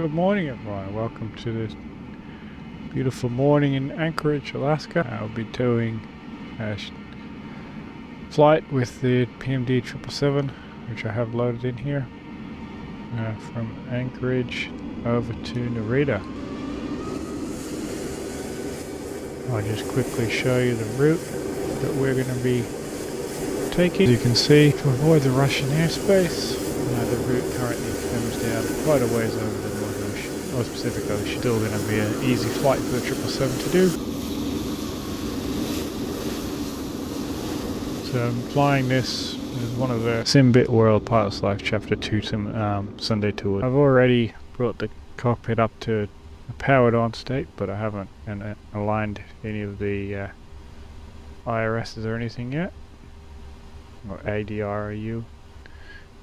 Good morning, everyone. Welcome to this beautiful morning in Anchorage, Alaska. I'll be doing a flight with the PMDG 777, which I have loaded in here, from Anchorage over to Narita. I'll just quickly show you the route that we're going to be taking. As you can see, to avoid the Russian airspace, the route currently comes down quite a ways over the North Pacific Ocean. Still going to be an easy flight for the 777 to do. So I'm flying this as one of the Simbit World Pilot's Life Chapter 2 Sunday tours. I've already brought the cockpit up to a powered on state, but I haven't aligned any of the IRSs or anything yet, or ADRU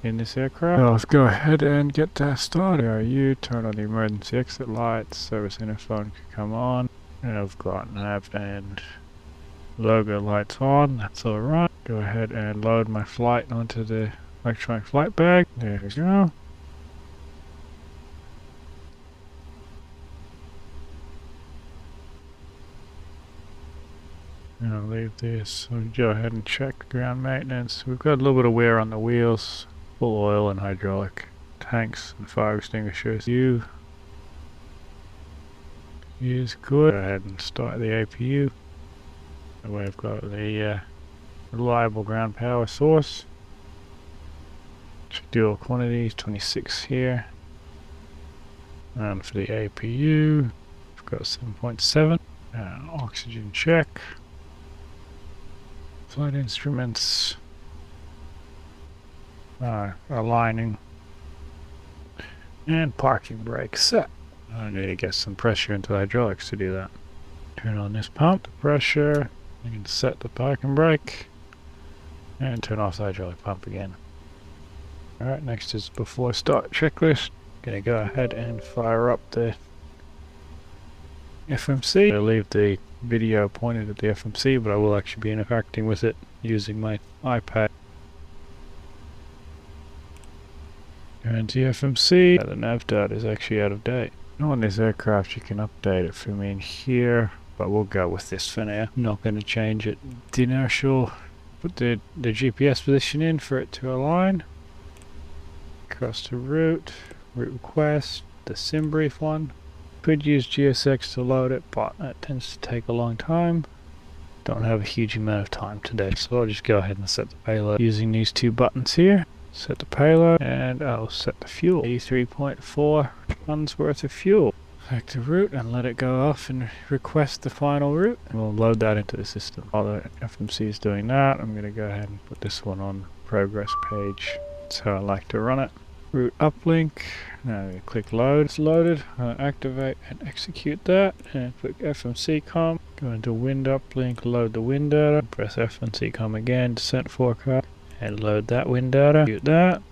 in this aircraft. So let's go ahead and get that started. ADRU, turn on the emergency exit lights, service interphone can come on, and I've got nav and logo lights on. That's alright. Go ahead and load my flight onto the electronic flight bag. There we go. And I'll leave this. So go ahead and check ground maintenance. We've got a little bit of wear on the wheels, full oil and hydraulic tanks and fire extinguishers. U is good. Go ahead and start the APU. That way I've got the reliable ground power source. Dual quantities, 26 here. And for the APU, I've got 7.7. Oxygen check. Flight instruments. Aligning. And parking brake set. I need to get some pressure into the hydraulics to do that. Turn on this pump, the pressure. You can set the parking brake. And turn off the hydraulic pump again. Alright, next is before start checklist. Gonna go ahead and fire up the FMC. I'll leave the video pointed at the FMC, but I will actually be interacting with it using my iPad. And the FMC, the nav data is actually out of date. On this aircraft you can update it for me in here, but we'll go with this for now. I'm not going to change it. The inertial, put the GPS position in for it to align. Across to route request, the SimBrief one. Could use GSX to load it, but that tends to take a long time. Don't have a huge amount of time today, so I'll just go ahead and set the payload using these two buttons here. Set the payload, and I'll set the fuel. 83.4 tons worth of fuel. Select the route and let it go off and request the final route. We'll load that into the system. While the FMC is doing that, I'm going to go ahead and put this one on progress page. That's how I like to run it. Route uplink. Now we click load. It's loaded. Activate and execute that. And click FMC com. Go into wind uplink, load the wind data. Press FMC com again, descent forecast. And load that wind data. Execute that.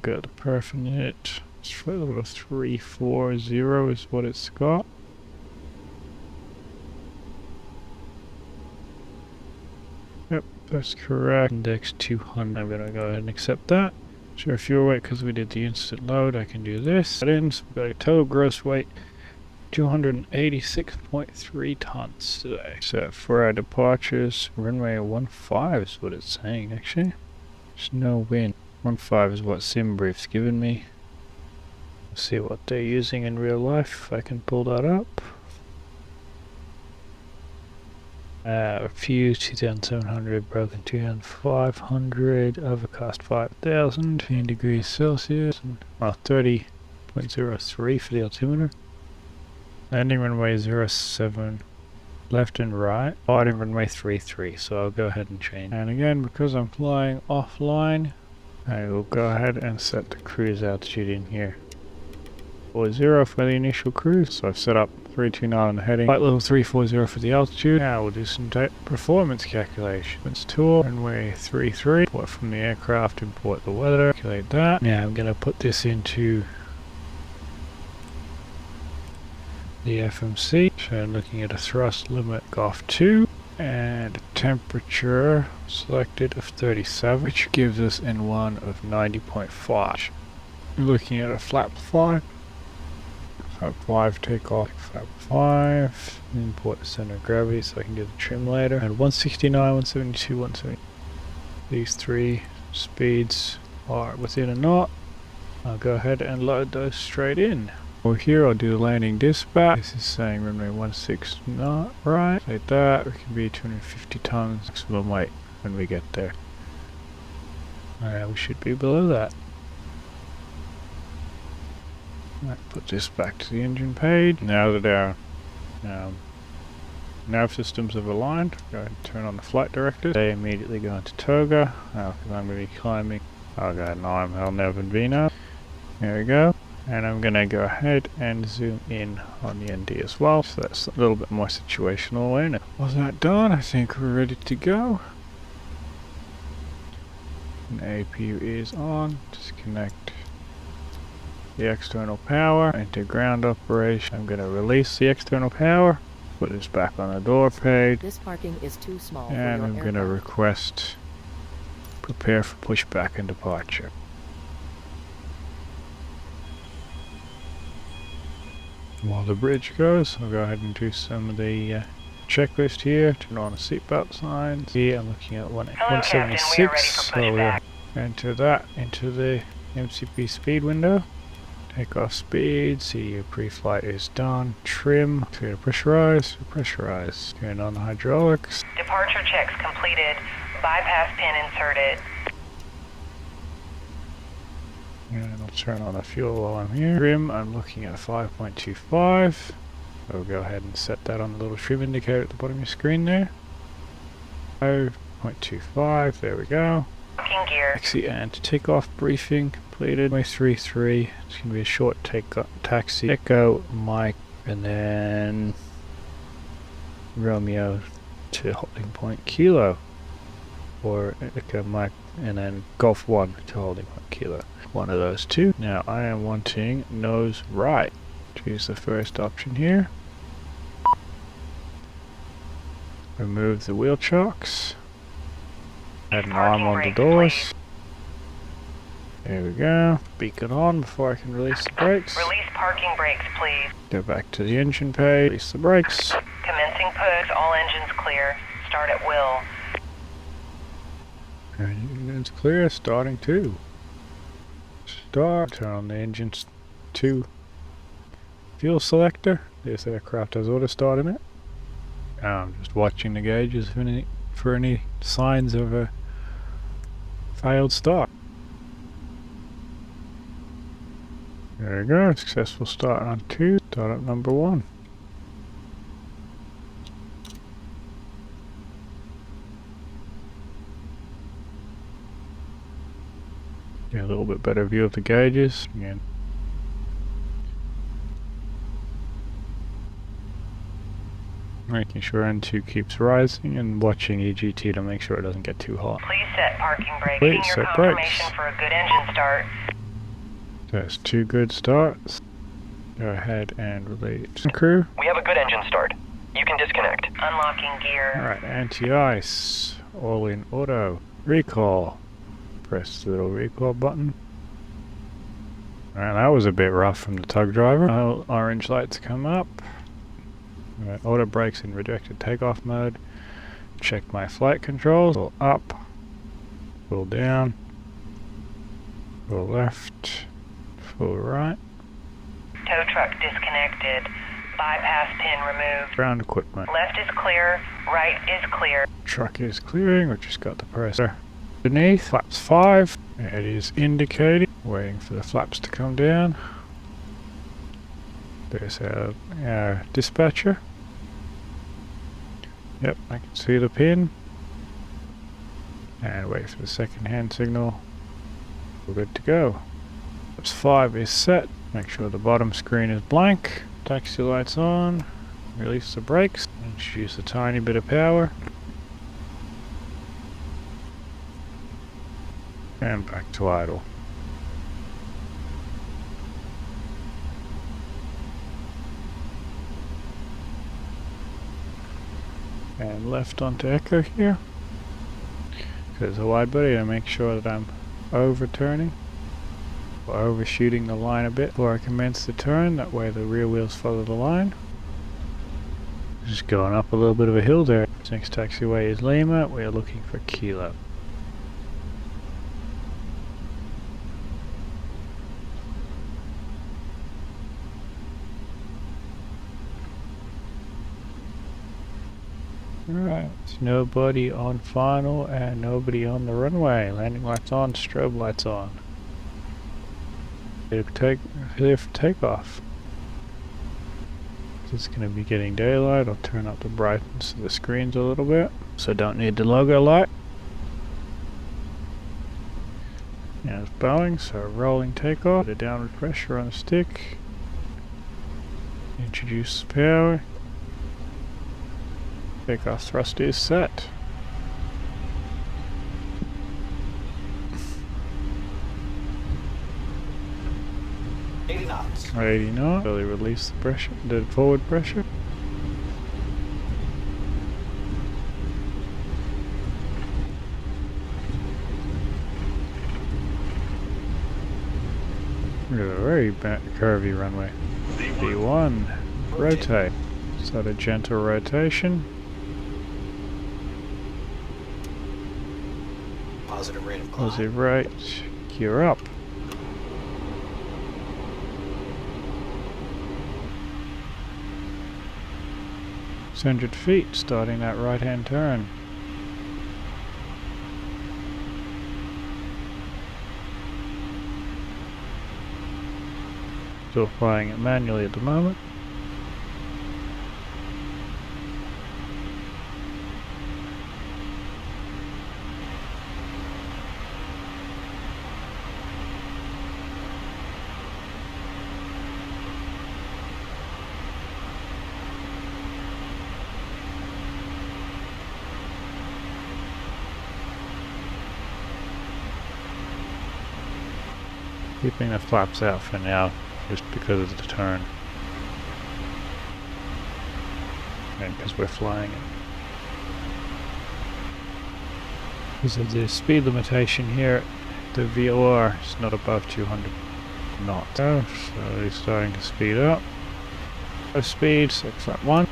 Go to perf unit. 340 is what it's got. Yep, that's correct. Index 200. I'm gonna go ahead and accept that. Sure, fuel weight, because we did the instant load, I can do this. So we've got a total gross weight 286.3 tons today. So for our departures, runway 15 is what it's saying actually. There's no wind. 15 is what SimBrief's given me. Let's see what they're using in real life, if I can pull that up. Fuse 2700, broken 2500, overcast 5000, 15 degrees Celsius, 30.03 for the altimeter. Landing runway 07, left and right, departing runway 33, so I'll go ahead and change. And again, because I'm flying offline, I will go ahead and set the cruise altitude in here. 40 for the initial cruise, so I've set up 329 on the heading, flight level 340 for the altitude. Now we'll do some performance calculations. Tour, runway 33, import from the aircraft, import the weather, calculate that. Now I'm going to put this into the FMC, so I'm looking at a thrust limit off 2, and a temperature selected of 37, which gives us N1 of 90.5. Looking at a flap 5. Flap 5 takeoff. Flap 5. Import the center of gravity so I can get the trim later. And 169, 172, 170. These three speeds are within a knot. I'll go ahead and load those straight in. Over here I'll do the landing dispatch. This is saying runway 16 knot, right? Like that, we can be 250 tons maximum weight when we get there. Alright, we should be below that. Right, put this back to the engine page. Now that our nav systems have aligned, go ahead and turn on the flight directors. They immediately go into toga. Now, because I'm going to be climbing, I'll go ahead and I'll never be now. There we go. And I'm going to go ahead and zoom in on the ND as well, so that's a little bit more situational awareness. Was that done? I think we're ready to go. And APU is on. Disconnect the external power into ground operation. I'm going to release the external power, put this back on the door page. This parking is too small. And I'm going to request prepare for pushback and departure. While the bridge goes, I'll go ahead and do some of the checklist here. Turn on the seatbelt signs. Here I'm looking at 176, so we'll enter that into the MCP speed window. Takeoff speed, CDU pre-flight is done. Trim, clear to pressurize. Turn on the hydraulics. Departure checks completed. Bypass pin inserted. And I'll turn on the fuel while I'm here. Trim, I'm looking at 5.25. I'll go ahead and set that on the little trim indicator at the bottom of your screen there. 5.25, there we go. Locking gear. Taxi and takeoff briefing completed. 33. It's going to be a short taxi. Echo, Mike, and then Romeo to holding point Kilo. Or Echo, Mike, and then Golf 1 to holding point Kilo. One of those two. Now I am wanting nose right. Choose the first option here. Remove the wheel chocks. Add an arm on the doors. There we go. Beacon on before I can release the brakes. Release parking brakes, please. Go back to the engine page. Release the brakes. Commencing push, all engines clear. Start at will. Engines clear, starting too. Start. Turn on the engine's 2 fuel selector. This aircraft has auto start in it. I'm just watching the gauges for any signs of a failed start. There we go, successful start on 2, startup number 1. Get a little bit better view of the gauges again. Making sure N2 keeps rising and watching EGT to make sure it doesn't get too hot. Please set parking brakes. Please Getting your set confirmation brakes. for a good engine start. That's 2 good starts. Go ahead and release crew. We have a good engine start. You can disconnect. Unlocking gear. Alright, anti-ice. All in auto. Recall. Press the little recall button. Alright, that was a bit rough from the tug driver. Orange lights come up. Alright, auto brakes in rejected takeoff mode. Check my flight controls. Pull up. Pull down. Pull left. Pull right. Tow truck disconnected. Bypass pin removed. Ground equipment. Left is clear. Right is clear. Truck is clearing. We just got the pressure. Beneath, flaps 5. It is indicating. Waiting for the flaps to come down. There's our dispatcher. Yep, I can see the pin. And wait for the second hand signal. We're good to go. Flaps 5 is set. Make sure the bottom screen is blank. Taxi lights on. Release the brakes. Introduce a tiny bit of power. And back to idle. And left onto Echo here. Because the wide body, I make sure that I'm overturning. We're overshooting the line a bit before I commence the turn, that way the rear wheels follow the line. Just going up a little bit of a hill there. Next taxiway is Lima, we are looking for Kilo. Alright, nobody on final and nobody on the runway. Landing lights on, strobe lights on. Clear for takeoff. It's going to be getting daylight. I'll turn up the brightness of the screens a little bit, so don't need the logo light. Now it's Boeing, so rolling takeoff. Put a downward pressure on the stick. Introduce the power. Takeoff thrust is set. 80 knots. Slowly release the pressure, the forward pressure. We have a very curvy runway. B1, rotate. Start a gentle rotation. Positive rate of climb. Positive rate. Gear up. 600 feet, starting that right-hand turn. Still flying it manually at the moment. Keeping the flaps out for now, just because of the turn. And because we're flying it. Because of the speed limitation here, the VOR is not above 200 knots. So slowly starting to speed up. Low speed, so flap 1.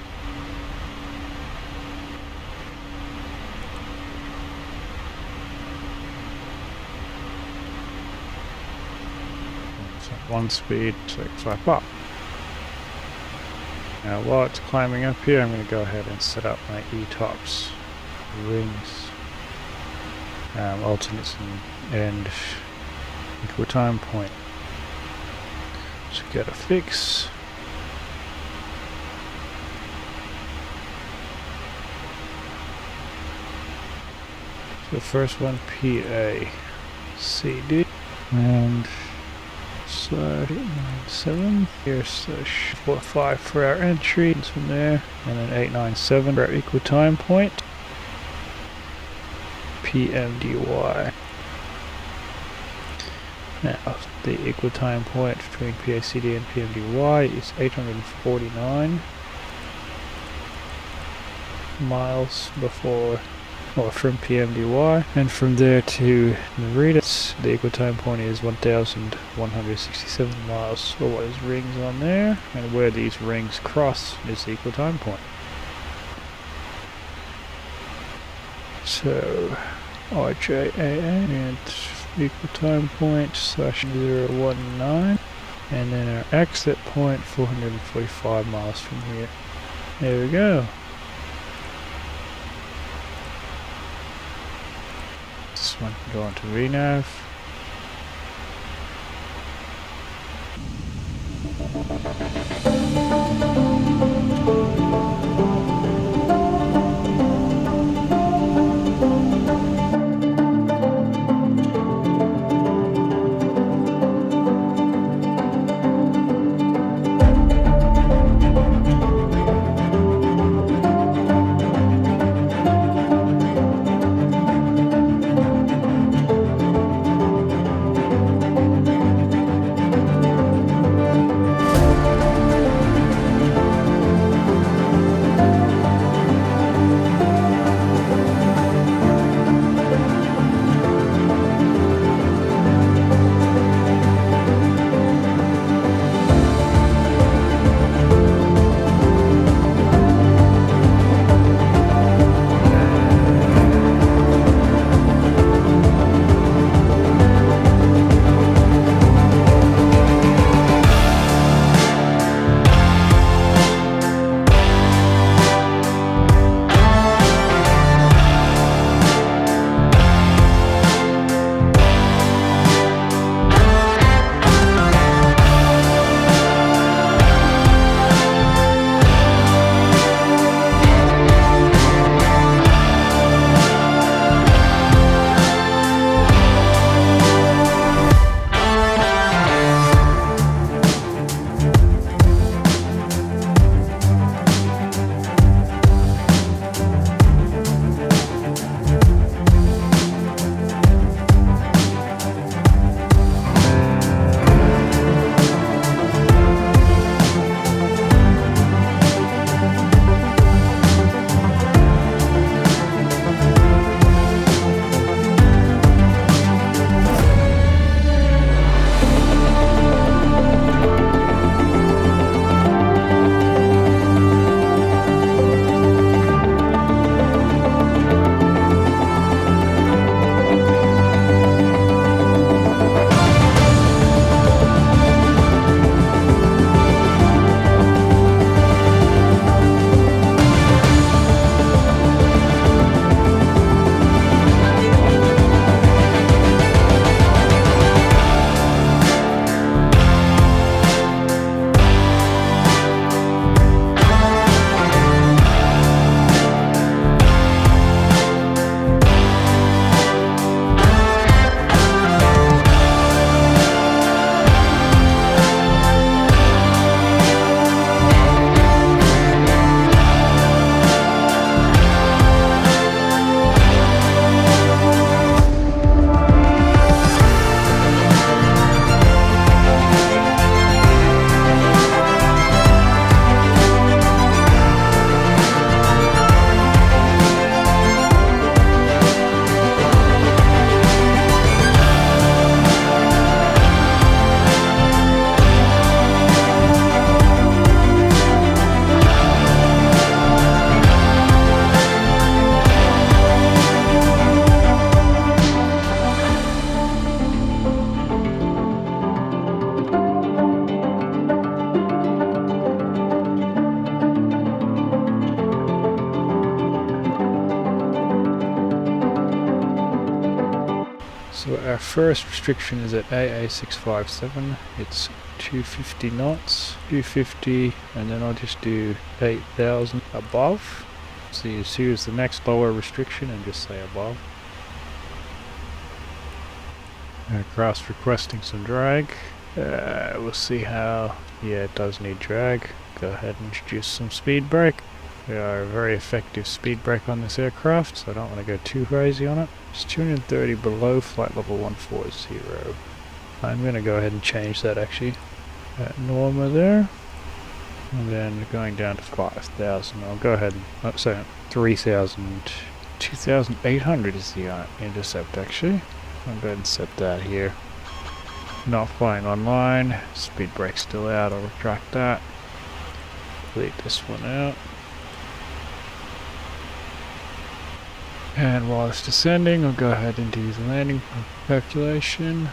One speed, so flap up. Now while it's climbing up here, I'm going to go ahead and set up my E-tops, rings, alternates and equal time point. So get a fix. So the first one, PA, CD, and slide 897. Here's the 45 for our entry. It's from there, and then 897 for our equal time point. PMDY. Now the equal time point between PACD and PMDY is 849 miles before. Or from PMDY, and from there to Narita, the equal time point is 1,167 miles. So what is rings on there, and where these rings cross is the equal time point. So RJAA and equal time point /019, and then our exit point 445 miles from here. There we go. This one can go on to renav. Our first restriction is at AA657. It's 250 knots, 250, and then I'll just do 8,000 above. So you choose the next lower restriction and just say above. Aircraft's requesting some drag. We'll see how. Yeah, it does need drag. Go ahead and introduce some speed brake. We are a very effective speed brake on this aircraft, so I don't want to go too crazy on it. It's 230 below flight level 140. I'm going to go ahead and change that actually. At Norma there. And then going down to 5,000. I'll go ahead and, sorry, 3,000. 2,800 is the intercept actually. I'll go ahead and set that here. Not flying online. Speed brake's still out. I'll retract that. Delete this one out. And while it's descending, I'll go ahead and do the landing calculation.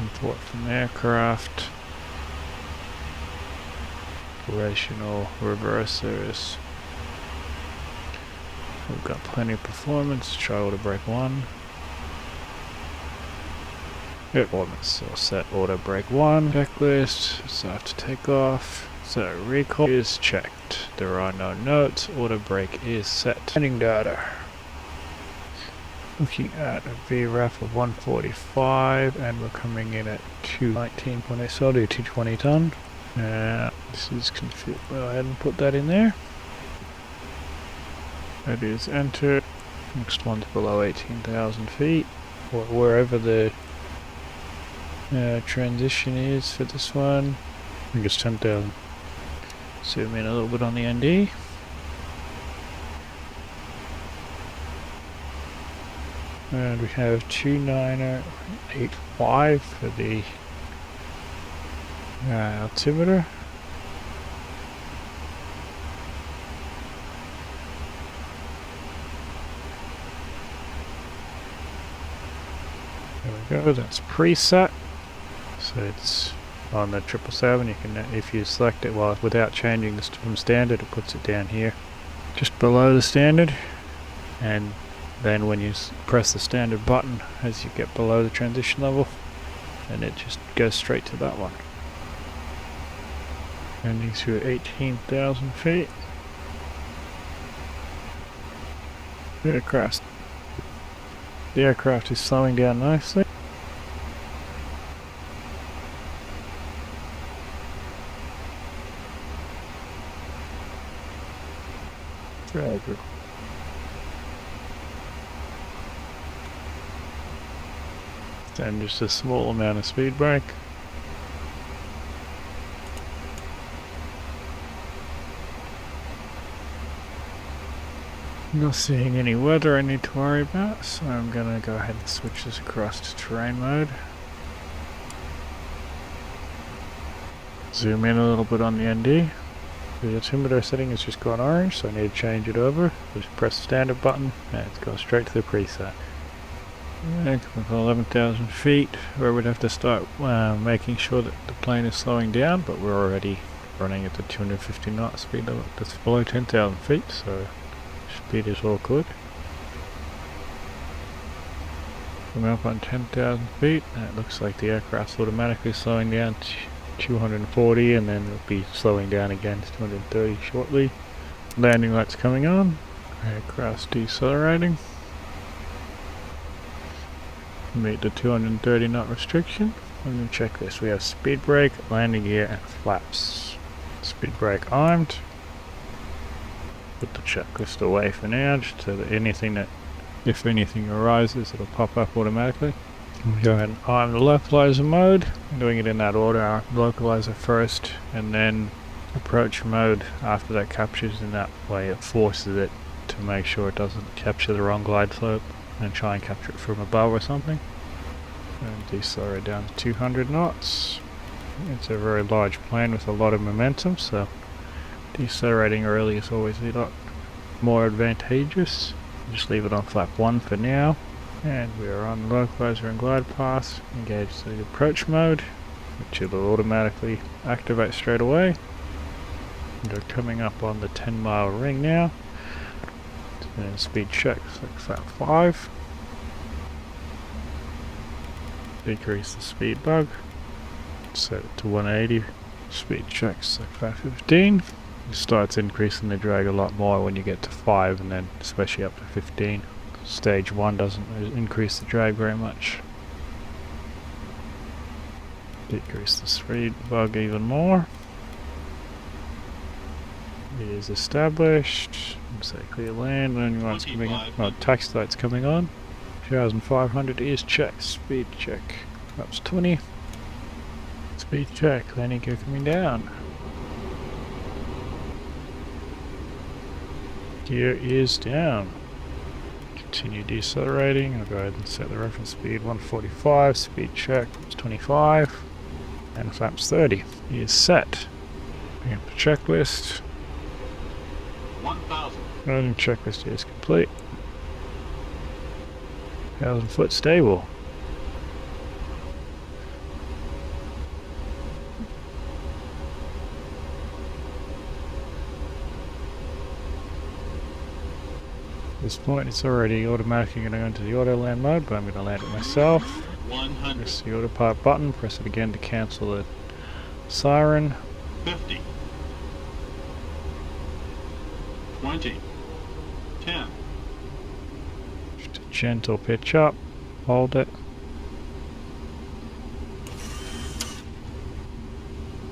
Import from the aircraft. Operational reverse service. We've got plenty of performance. Try auto brake 1. Performance, so set auto brake 1. Checklist, so after takeoff. So recall is checked. There are no notes. Auto brake is set. Landing data. Looking at a VRAF of 145, and we're coming in at 219.8, so I'll do 220 ton. This is configured. Go ahead and put that in there. That is enter. Next one's below 18,000 feet, or wherever the transition is for this one. I think it's 10,000. Zoom in a little bit on the ND. And we have 2985 for the altimeter. There we go, that's preset. So it's on the 777. You can, if you select it without changing this from standard, it puts it down here, just below the standard. And then when you press the standard button as you get below the transition level, and it just goes straight to that one. Ending through 18,000 feet. The aircraft is slowing down nicely. Drag. And just a small amount of speed brake. Not seeing any weather I need to worry about, so I'm gonna go ahead and switch this across to terrain mode. Zoom in a little bit on the ND. The altimeter setting has just gone orange, so I need to change it over. Just press the standard button and it's gone straight to the preset. Coming from 11,000 feet, where we'd have to start making sure that the plane is slowing down, but we're already running at the 250 knot speed level. That's below 10,000 feet, so speed is all good. Coming up on 10,000 feet, and it looks like the aircraft's automatically slowing down to 240, and then it'll be slowing down again to 230 shortly. Landing lights coming on. Aircraft's decelerating. Meet the 230 knot restriction. I'm going to check this. We have speed brake, landing gear, and flaps. Speed brake armed. Put the checklist away for now, just so that if anything arises, it'll pop up automatically. Go ahead and arm the localizer mode. I'm doing it in that order. Localizer first, and then approach mode after that captures. In that way, it forces it to make sure it doesn't capture the wrong glide slope and try and capture it from above or something. And decelerate down to 200 knots. It's a very large plane with a lot of momentum, so decelerating early is always a lot more advantageous. Just leave it on flap 1 for now. And we are on the localizer and glide path. Engage the approach mode, which will automatically activate straight away. We're coming up on the 10-mile ring now. And speed check, select flap 5. Decrease the speed bug. Set it to 180. Speed checks like 515. It starts increasing the drag a lot more when you get to 5 and then especially up to 15. Stage 1 doesn't increase the drag very much. Decrease the speed bug even more. It is established. Say clear land. Only one's coming on. Oh, taxi light's coming on. 2500 is checked. Speed check. That's 20. Speed check. Landing gear coming down. Gear is down. Continue decelerating. I'll go ahead and set the reference speed 145. Speed check is 25. And flaps 30 is set. Bring up the checklist. 1,000. Running checklist is complete. 1,000 foot stable. At this point it's already automatically going to go into the auto land mode, but I'm going to land it myself. 100. Press the autopilot button, press it again to cancel the siren. 50. 20. 10. Just a gentle pitch up, hold it.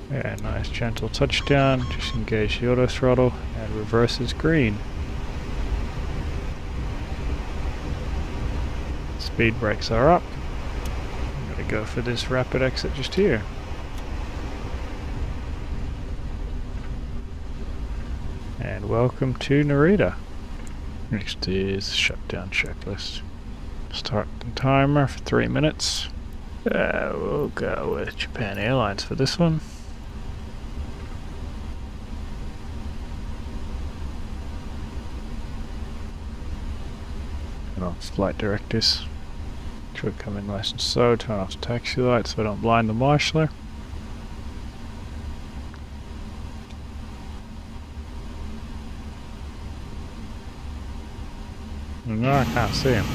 Yeah, nice gentle touchdown, just engage the auto throttle and reverse is green. Speed brakes are up. I'm going to go for this rapid exit just here. And welcome to Narita. Next is shutdown checklist. Start the timer for 3 minutes. We'll go with Japan Airlines for this one. Turn off flight directives. Should come in nice and slow. Turn off the taxi light so I don't blind the marshaller. No, I can't see him.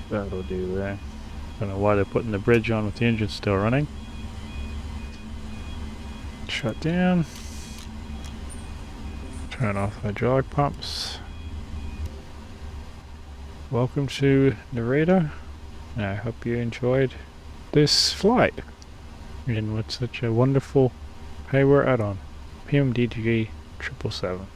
That'll do there. Don't know why they're putting the bridge on with the engine still running. Shut down. Turn off hydraulic pumps. Welcome to Narita. I hope you enjoyed this flight and with such a wonderful hardware add-on, PMDG 777.